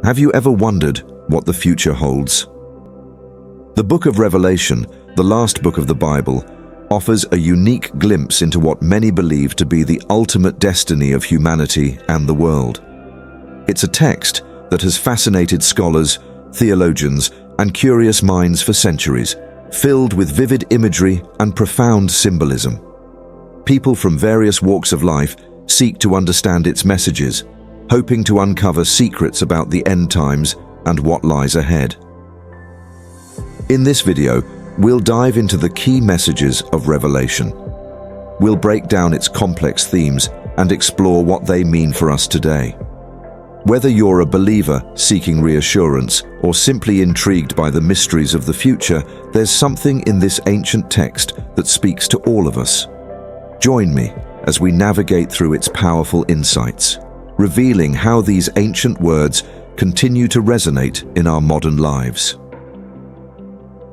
Have you ever wondered what the future holds? The book of Revelation, the last book of the Bible, offers a unique glimpse into what many believe to be the ultimate destiny of humanity and the world. It's a text that has fascinated scholars, theologians, and curious minds for centuries, filled with vivid imagery and profound symbolism. People from various walks of life seek to understand its messages, hoping to uncover secrets about the end times and what lies ahead. In this video, we'll dive into the key messages of Revelation. We'll break down its complex themes and explore what they mean for us today. Whether you're a believer seeking reassurance or simply intrigued by the mysteries of the future, there's something in this ancient text that speaks to all of us. Join me as we navigate through its powerful insights, revealing how these ancient words continue to resonate in our modern lives.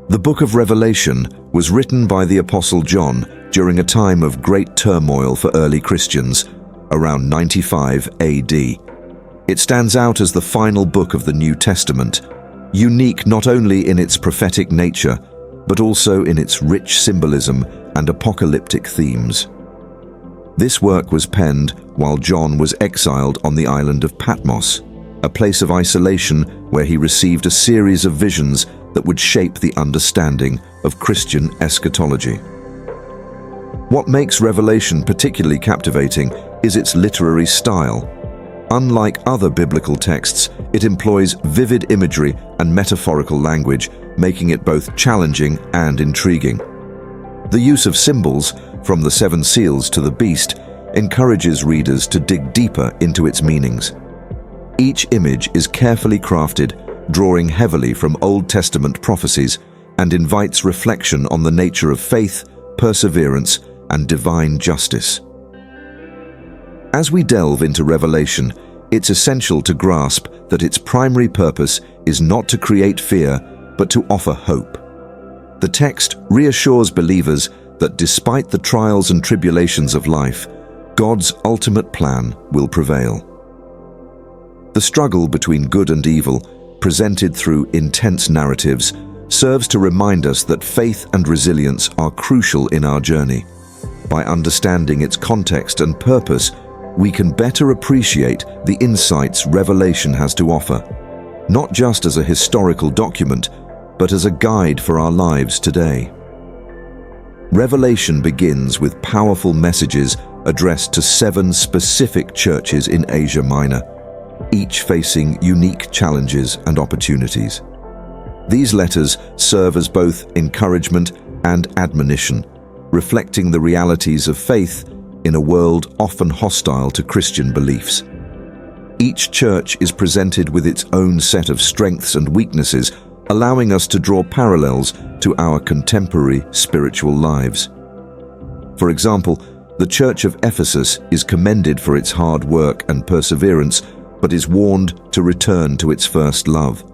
The book of Revelation was written by the Apostle John during a time of great turmoil for early Christians, around 95 AD. It stands out as the final book of the New Testament, unique not only in its prophetic nature, but also in its rich symbolism and apocalyptic themes. This work was penned while John was exiled on the island of Patmos, a place of isolation where he received a series of visions that would shape the understanding of Christian eschatology. What makes Revelation particularly captivating is its literary style. Unlike other biblical texts, it employs vivid imagery and metaphorical language, making it both challenging and intriguing. The use of symbols, from the seven seals to the beast, encourages readers to dig deeper into its meanings. Each image is carefully crafted, drawing heavily from Old Testament prophecies, and invites reflection on the nature of faith, perseverance, and divine justice. As we delve into Revelation, it's essential to grasp that its primary purpose is not to create fear, but to offer hope. The text reassures believers that despite the trials and tribulations of life, God's ultimate plan will prevail. The struggle between good and evil, presented through intense narratives, serves to remind us that faith and resilience are crucial in our journey. By understanding its context and purpose, we can better appreciate the insights Revelation has to offer, not just as a historical document, but as a guide for our lives today. Revelation begins with powerful messages addressed to 7 specific churches in Asia Minor, each facing unique challenges and opportunities. These letters serve as both encouragement and admonition, reflecting the realities of faith in a world often hostile to Christian beliefs. Each church is presented with its own set of strengths and weaknesses, allowing us to draw parallels to our contemporary spiritual lives. For example, the Church of Ephesus is commended for its hard work and perseverance, but is warned to return to its first love,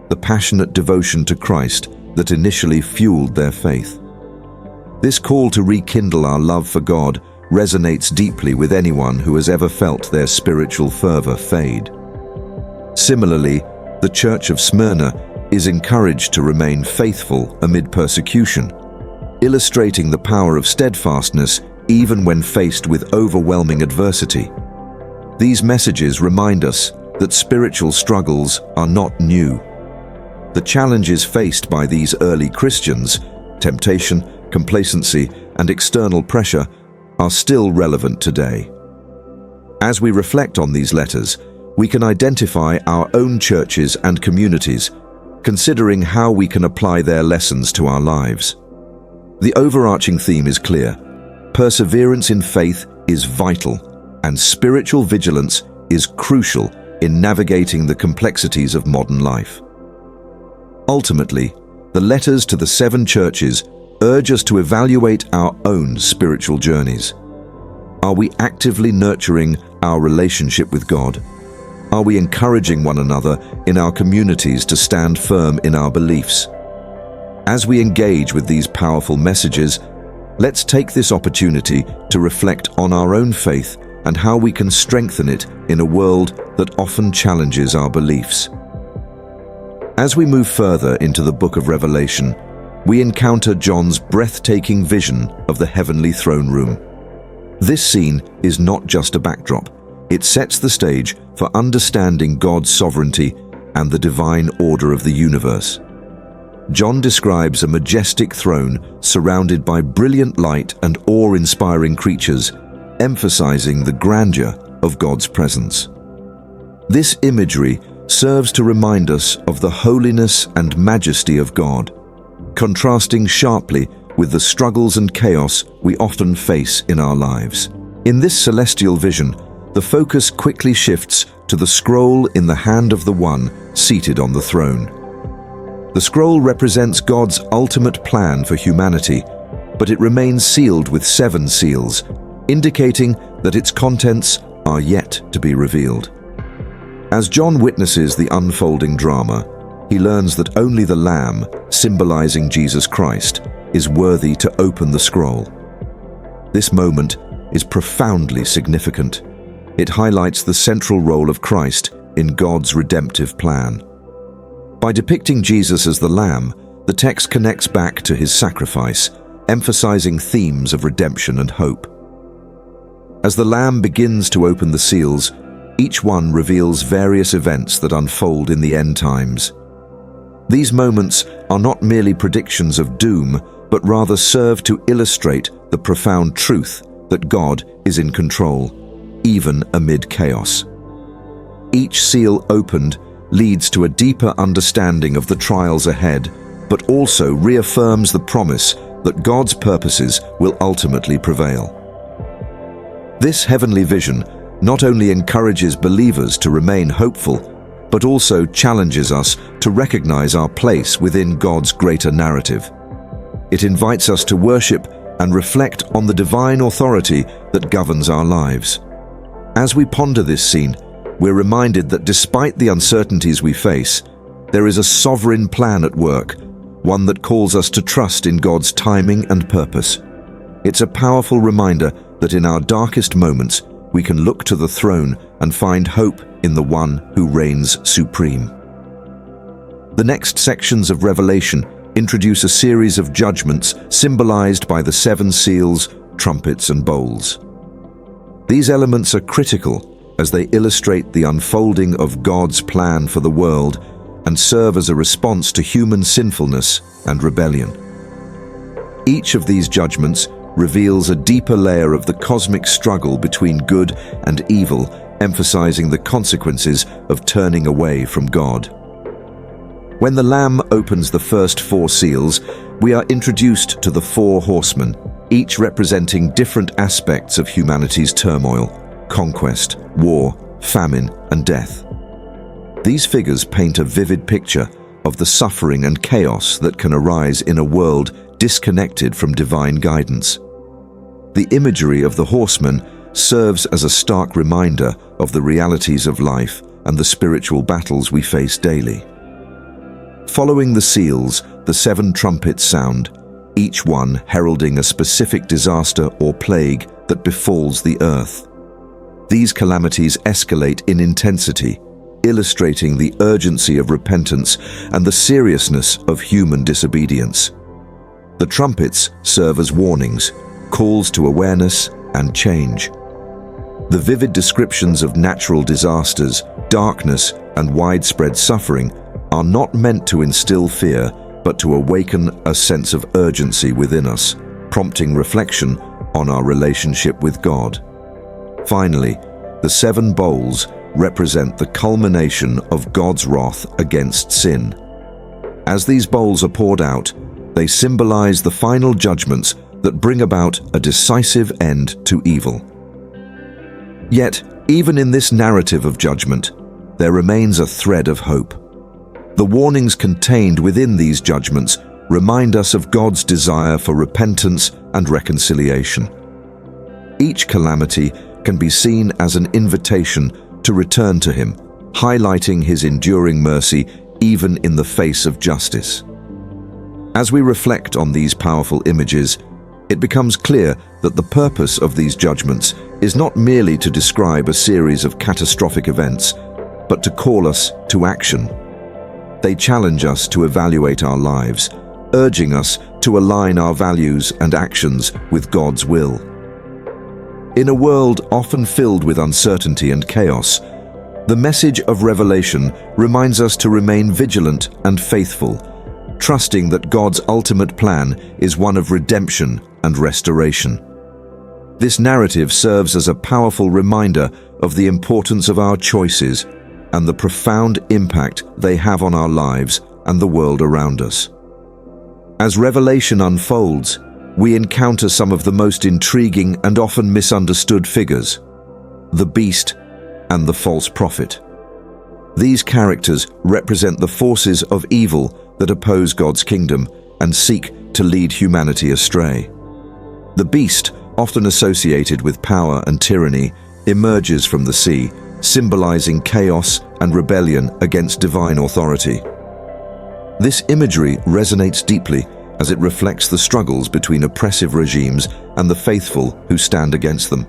the passionate devotion to Christ that initially fueled their faith. This call to rekindle our love for God resonates deeply with anyone who has ever felt their spiritual fervor fade. Similarly, the Church of Smyrna is encouraged to remain faithful amid persecution, illustrating the power of steadfastness even when faced with overwhelming adversity. These messages remind us that spiritual struggles are not new. The challenges faced by these early Christians, temptation, complacency, and external pressure, are still relevant today. As we reflect on these letters, we can identify our own churches and communities, considering how we can apply their lessons to our lives. The overarching theme is clear. Perseverance in faith is vital, and spiritual vigilance is crucial in navigating the complexities of modern life. Ultimately, the letters to the 7 churches urge us to evaluate our own spiritual journeys. Are we actively nurturing our relationship with God? Are we encouraging one another in our communities to stand firm in our beliefs? As we engage with these powerful messages, let's take this opportunity to reflect on our own faith and how we can strengthen it in a world that often challenges our beliefs. As we move further into the book of Revelation, we encounter John's breathtaking vision of the heavenly throne room. This scene is not just a backdrop. It sets the stage for understanding God's sovereignty and the divine order of the universe. John describes a majestic throne surrounded by brilliant light and awe-inspiring creatures, emphasizing the grandeur of God's presence. This imagery serves to remind us of the holiness and majesty of God, contrasting sharply with the struggles and chaos we often face in our lives. In this celestial vision, the focus quickly shifts to the scroll in the hand of the one seated on the throne. The scroll represents God's ultimate plan for humanity, but it remains sealed with 7 seals, indicating that its contents are yet to be revealed. As John witnesses the unfolding drama, he learns that only the Lamb, symbolizing Jesus Christ, is worthy to open the scroll. This moment is profoundly significant. It highlights the central role of Christ in God's redemptive plan. By depicting Jesus as the Lamb, the text connects back to his sacrifice, emphasizing themes of redemption and hope. As the Lamb begins to open the seals, each one reveals various events that unfold in the end times. These moments are not merely predictions of doom, but rather serve to illustrate the profound truth that God is in control, even amid chaos. Each seal opened leads to a deeper understanding of the trials ahead, but also reaffirms the promise that God's purposes will ultimately prevail. This heavenly vision not only encourages believers to remain hopeful, but also challenges us to recognize our place within God's greater narrative. It invites us to worship and reflect on the divine authority that governs our lives. As we ponder this scene, we're reminded that despite the uncertainties we face, there is a sovereign plan at work, one that calls us to trust in God's timing and purpose. It's a powerful reminder that in our darkest moments, we can look to the throne and find hope in the one who reigns supreme. The next sections of Revelation introduce a series of judgments symbolized by the 7 seals, trumpets, and bowls. These elements are critical as they illustrate the unfolding of God's plan for the world and serve as a response to human sinfulness and rebellion. Each of these judgments reveals a deeper layer of the cosmic struggle between good and evil, emphasizing the consequences of turning away from God. When the Lamb opens the first 4 seals, we are introduced to the 4 Horsemen, each representing different aspects of humanity's turmoil: conquest, war, famine, and death. These figures paint a vivid picture of the suffering and chaos that can arise in a world disconnected from divine guidance. The imagery of the horsemen serves as a stark reminder of the realities of life and the spiritual battles we face daily. Following the seals, the 7 trumpets sound, each one heralding a specific disaster or plague that befalls the earth. These calamities escalate in intensity, illustrating the urgency of repentance and the seriousness of human disobedience. The trumpets serve as warnings, calls to awareness and change. The vivid descriptions of natural disasters, darkness, and widespread suffering are not meant to instill fear, but to awaken a sense of urgency within us, prompting reflection on our relationship with God. Finally, the 7 bowls represent the culmination of God's wrath against sin. As these bowls are poured out, they symbolize the final judgments that bring about a decisive end to evil. Yet, even in this narrative of judgment, there remains a thread of hope. The warnings contained within these judgments remind us of God's desire for repentance and reconciliation. Each calamity can be seen as an invitation to return to Him, highlighting His enduring mercy even in the face of justice. As we reflect on these powerful images, it becomes clear that the purpose of these judgments is not merely to describe a series of catastrophic events, but to call us to action. They challenge us to evaluate our lives, urging us to align our values and actions with God's will. In a world often filled with uncertainty and chaos, the message of Revelation reminds us to remain vigilant and faithful, trusting that God's ultimate plan is one of redemption and restoration. This narrative serves as a powerful reminder of the importance of our choices and the profound impact they have on our lives and the world around us. As Revelation unfolds, we encounter some of the most intriguing and often misunderstood figures: the beast and the false prophet. These characters represent the forces of evil that oppose God's kingdom and seek to lead humanity astray. The beast, often associated with power and tyranny, emerges from the sea, symbolizing chaos and rebellion against divine authority. This imagery resonates deeply as it reflects the struggles between oppressive regimes and the faithful who stand against them.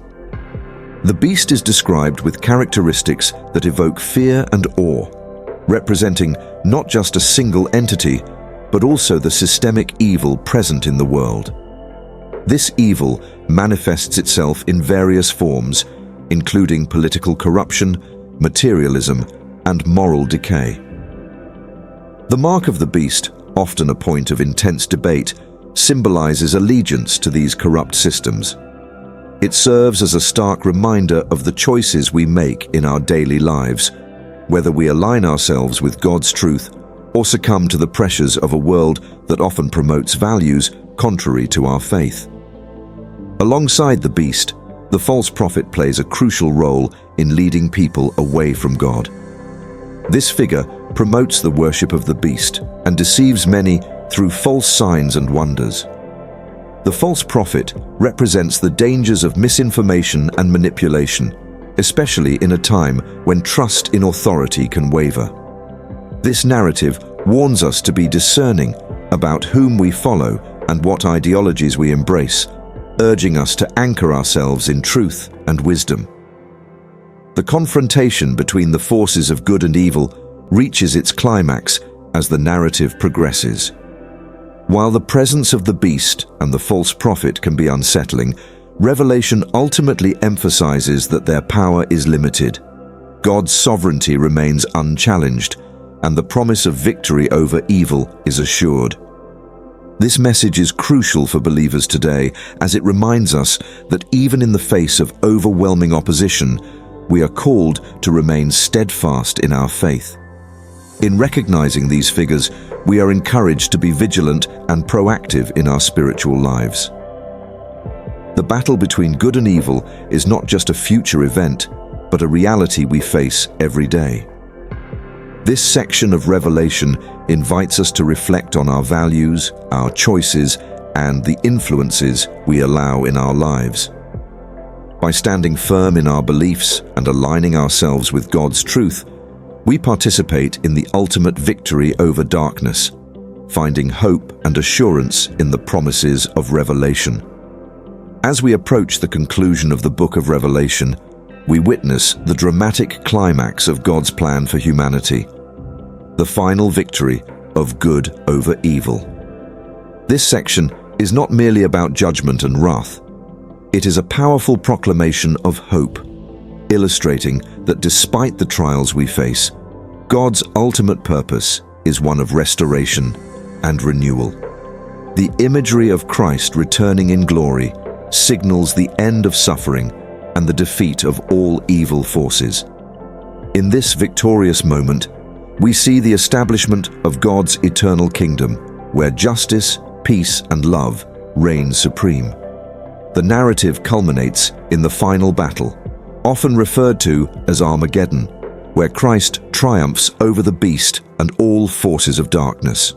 The beast is described with characteristics that evoke fear and awe, representing not just a single entity, but also the systemic evil present in the world. This evil manifests itself in various forms, including political corruption, materialism, and moral decay. The mark of the beast, often a point of intense debate, symbolizes allegiance to these corrupt systems. It serves as a stark reminder of the choices we make in our daily lives, whether we align ourselves with God's truth or succumb to the pressures of a world that often promotes values contrary to our faith. Alongside the beast, the false prophet plays a crucial role in leading people away from God. This figure promotes the worship of the beast and deceives many through false signs and wonders. The false prophet represents the dangers of misinformation and manipulation, especially in a time when trust in authority can waver. This narrative warns us to be discerning about whom we follow and what ideologies we embrace, urging us to anchor ourselves in truth and wisdom. The confrontation between the forces of good and evil reaches its climax as the narrative progresses. While the presence of the beast and the false prophet can be unsettling, Revelation ultimately emphasizes that their power is limited. God's sovereignty remains unchallenged, and the promise of victory over evil is assured. This message is crucial for believers today, as it reminds us that even in the face of overwhelming opposition, we are called to remain steadfast in our faith. In recognizing these figures, we are encouraged to be vigilant and proactive in our spiritual lives. The battle between good and evil is not just a future event, but a reality we face every day. This section of Revelation invites us to reflect on our values, our choices, and the influences we allow in our lives. By standing firm in our beliefs and aligning ourselves with God's truth, we participate in the ultimate victory over darkness, finding hope and assurance in the promises of Revelation. As we approach the conclusion of the book of Revelation, we witness the dramatic climax of God's plan for humanity, the final victory of good over evil. This section is not merely about judgment and wrath. It is a powerful proclamation of hope, illustrating that despite the trials we face, God's ultimate purpose is one of restoration and renewal. The imagery of Christ returning in glory signals the end of suffering and the defeat of all evil forces. In this victorious moment, we see the establishment of God's eternal kingdom, where justice, peace, and love reign supreme. The narrative culminates in the final battle, often referred to as Armageddon, where Christ triumphs over the beast and all forces of darkness.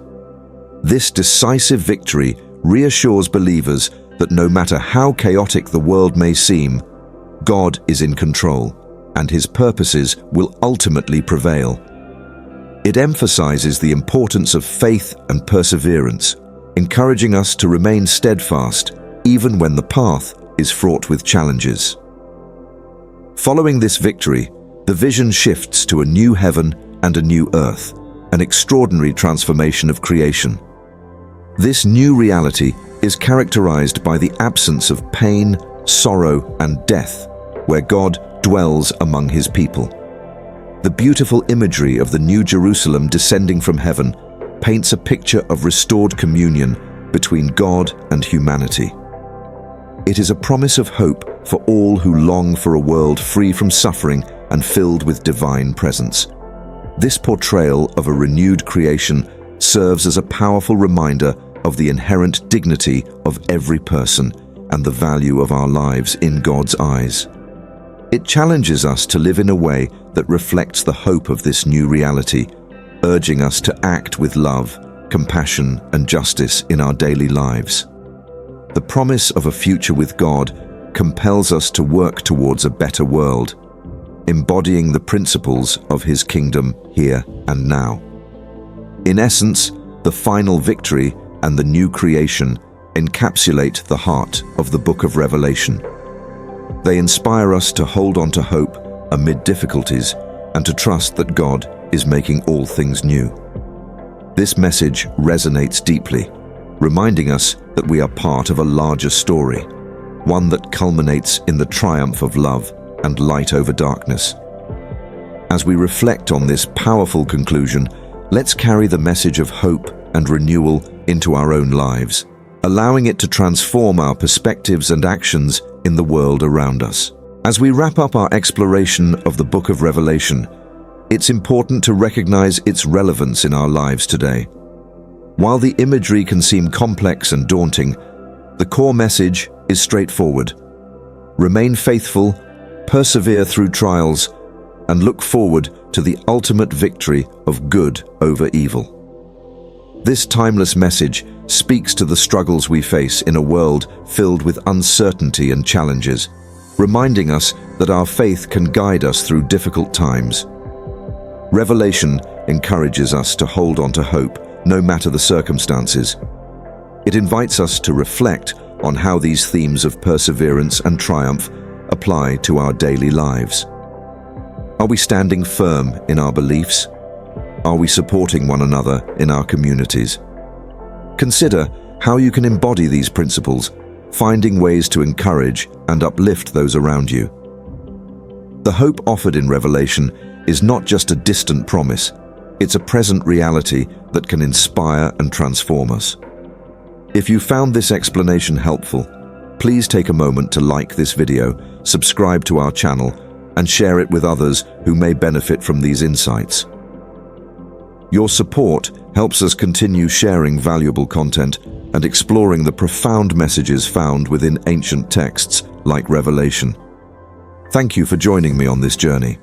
This decisive victory reassures believers that no matter how chaotic the world may seem, God is in control, and His purposes will ultimately prevail. It emphasizes the importance of faith and perseverance, encouraging us to remain steadfast even when the path is fraught with challenges. Following this victory, the vision shifts to a new heaven and a new earth, an extraordinary transformation of creation. This new reality is characterized by the absence of pain, sorrow, and death, where God dwells among his people. The beautiful imagery of the New Jerusalem descending from heaven paints a picture of restored communion between God and humanity. It is a promise of hope for all who long for a world free from suffering and filled with divine presence. This portrayal of a renewed creation serves as a powerful reminder of the inherent dignity of every person and the value of our lives in God's eyes. It challenges us to live in a way that reflects the hope of this new reality, urging us to act with love, compassion, and justice in our daily lives. The promise of a future with God compels us to work towards a better world, embodying the principles of his kingdom here and now. In essence, the final victory and the new creation encapsulate the heart of the book of Revelation. They inspire us to hold on to hope amid difficulties and to trust that God is making all things new. This message resonates deeply, reminding us that we are part of a larger story, one that culminates in the triumph of love and light over darkness. As we reflect on this powerful conclusion, let's carry the message of hope and renewal into our own lives, allowing it to transform our perspectives and actions in the world around us. As we wrap up our exploration of the book of Revelation, it's important to recognize its relevance in our lives today. While the imagery can seem complex and daunting, the core message is straightforward. Remain faithful, persevere through trials, and look forward to the ultimate victory of good over evil. This timeless message speaks to the struggles we face in a world filled with uncertainty and challenges, reminding us that our faith can guide us through difficult times. Revelation encourages us to hold on to hope, no matter the circumstances. It invites us to reflect on how these themes of perseverance and triumph apply to our daily lives. Are we standing firm in our beliefs? Are we supporting one another in our communities? Consider how you can embody these principles, finding ways to encourage and uplift those around you. The hope offered in Revelation is not just a distant promise, it's a present reality that can inspire and transform us. If you found this explanation helpful, please take a moment to like this video, subscribe to our channel, and share it with others who may benefit from these insights. Your support helps us continue sharing valuable content and exploring the profound messages found within ancient texts like Revelation. Thank you for joining me on this journey.